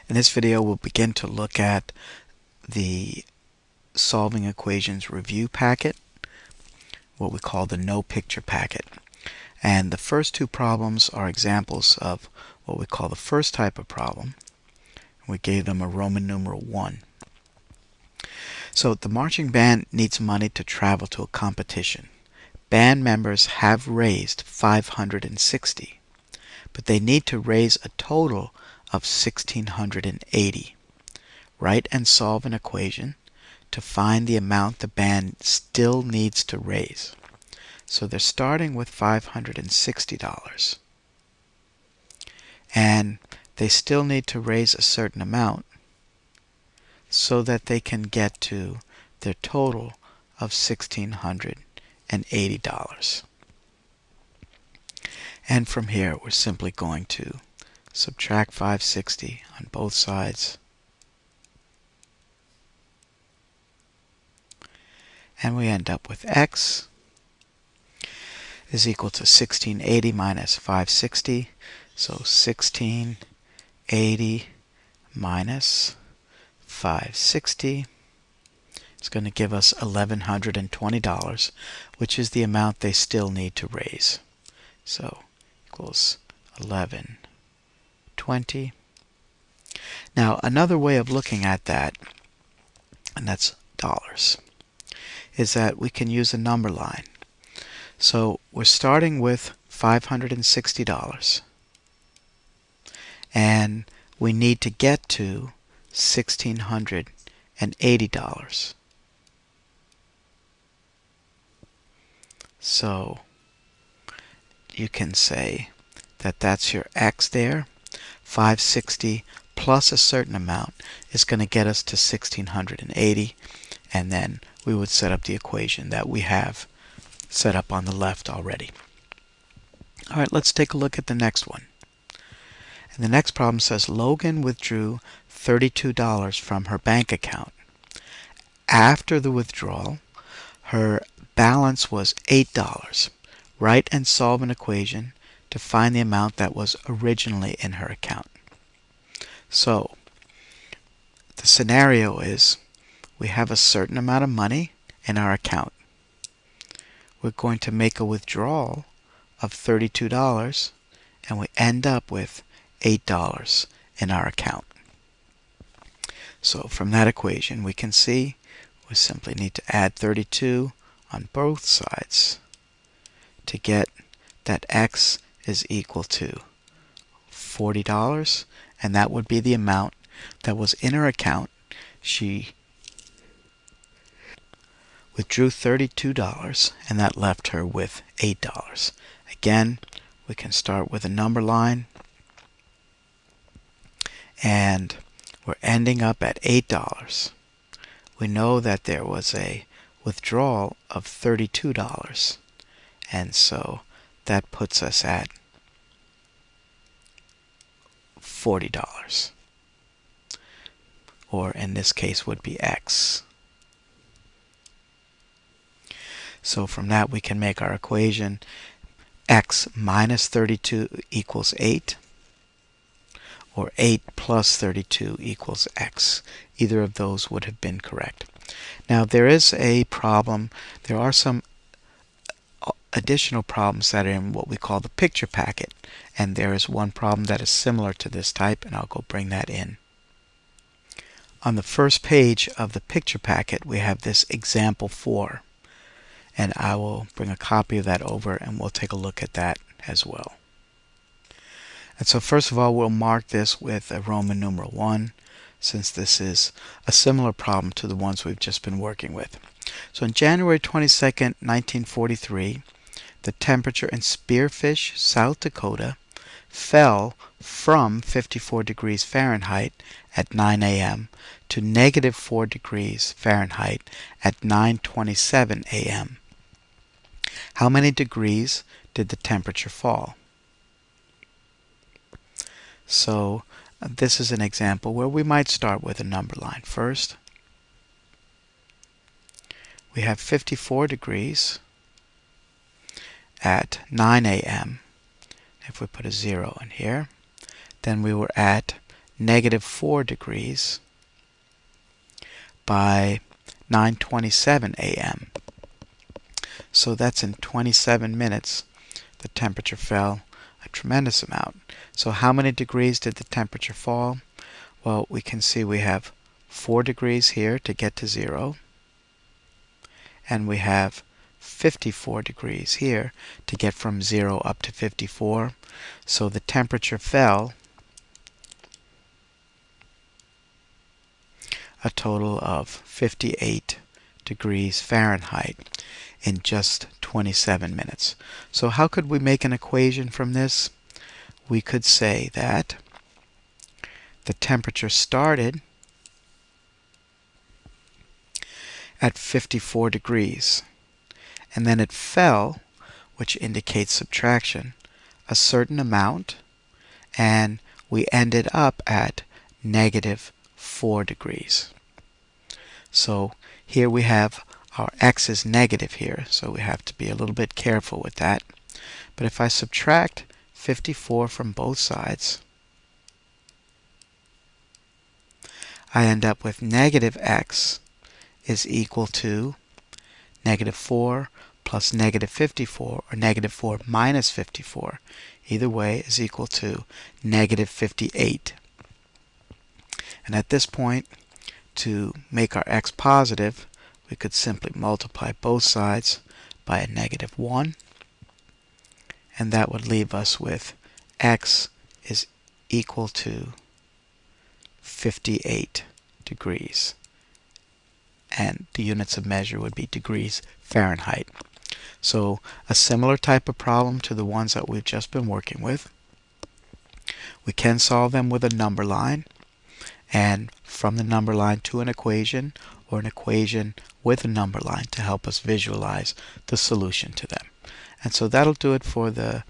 In this video, we'll begin to look at the Solving Equations Review packet, what we call the No Picture packet. And the first two problems are examples of what we call the first type of problem. We gave them a Roman numeral 1. So the marching band needs money to travel to a competition. Band members have raised 560, but they need to raise a total of 1,680. Write and solve an equation to find the amount the band still needs to raise. So they're starting with $560, and they still need to raise a certain amount so that they can get to their total of $1,680. And from here, we're simply going to subtract 560 on both sides. And we end up with x is equal to 1680 minus 560. So 1680 minus 560 is going to give us $1,120, which is the amount they still need to raise. So equals 1120. Now another way of looking at that, and that's dollars, is that we can use a number line. So we're starting with $560, and we need to get to $1,680. So you can say that that's your x there. 560 plus a certain amount is going to get us to 1,680, and then we would set up the equation that we have set up on the left already. All right, let's take a look at the next one. And the next problem says Logan withdrew $32 from her bank account. After the withdrawal, her balance was $8. Write and solve an equation to find the amount that was originally in her account. So the scenario is we have a certain amount of money in our account. We're going to make a withdrawal of $32, and we end up with $8 in our account. So from that equation, we can see we simply need to add 32 on both sides to get that x is equal to $40, and that would be the amount that was in her account. She withdrew $32, and that left her with $8. Again, we can start with a number line, and we're ending up at $8. We know that there was a withdrawal of $32, and so that puts us at $40, or in this case would be x. So from that we can make our equation x minus 32 equals 8, or 8 plus 32 equals x. Either of those would have been correct. Now there is a problem. There are some additional problems that are in what we call the picture packet, and there is one problem that is similar to this type, and I'll go bring that in. On the first page of the picture packet we have this example 4, and I will bring a copy of that over and we'll take a look at that as well. And so first of all, we'll mark this with a Roman numeral 1, since this is a similar problem to the ones we've just been working with. So on January 22nd, 1943, the temperature in Spearfish, South Dakota fell from 54 degrees Fahrenheit at 9 a.m. to negative 4 degrees Fahrenheit at 9:27 a.m. How many degrees did the temperature fall? So this is an example where we might start with a number line first. We have 54 degrees at 9 a.m. If we put a 0 in here, then we were at -4 degrees by 9:27 a.m. So that's in 27 minutes the temperature fell a tremendous amount. So how many degrees did the temperature fall? Well, we can see we have 4 degrees here to get to 0, and we have 54 degrees here to get from 0 up to 54. So the temperature fell a total of 58 degrees Fahrenheit in just 27 minutes. So how could we make an equation from this? We could say that the temperature started at 54 degrees, and then it fell, which indicates subtraction, a certain amount, and we ended up at -4 degrees. So here we have our x is negative here, so we have to be a little bit careful with that. But if I subtract 54 from both sides, I end up with -x is equal to -4 plus -54, or -4 minus 54. Either way is equal to -58. And at this point, to make our x positive, we could simply multiply both sides by a -1, and that would leave us with x is equal to 58 degrees. And the units of measure would be degrees Fahrenheit. So a similar type of problem to the ones that we've just been working with. We can solve them with a number line, and from the number line to an equation, or an equation with a number line to help us visualize the solution to them. And so that'll do it for the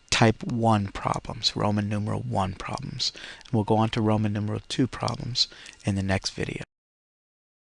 type 1 problems, Roman numeral 1 problems. And we'll go on to Roman numeral 2 problems in the next video.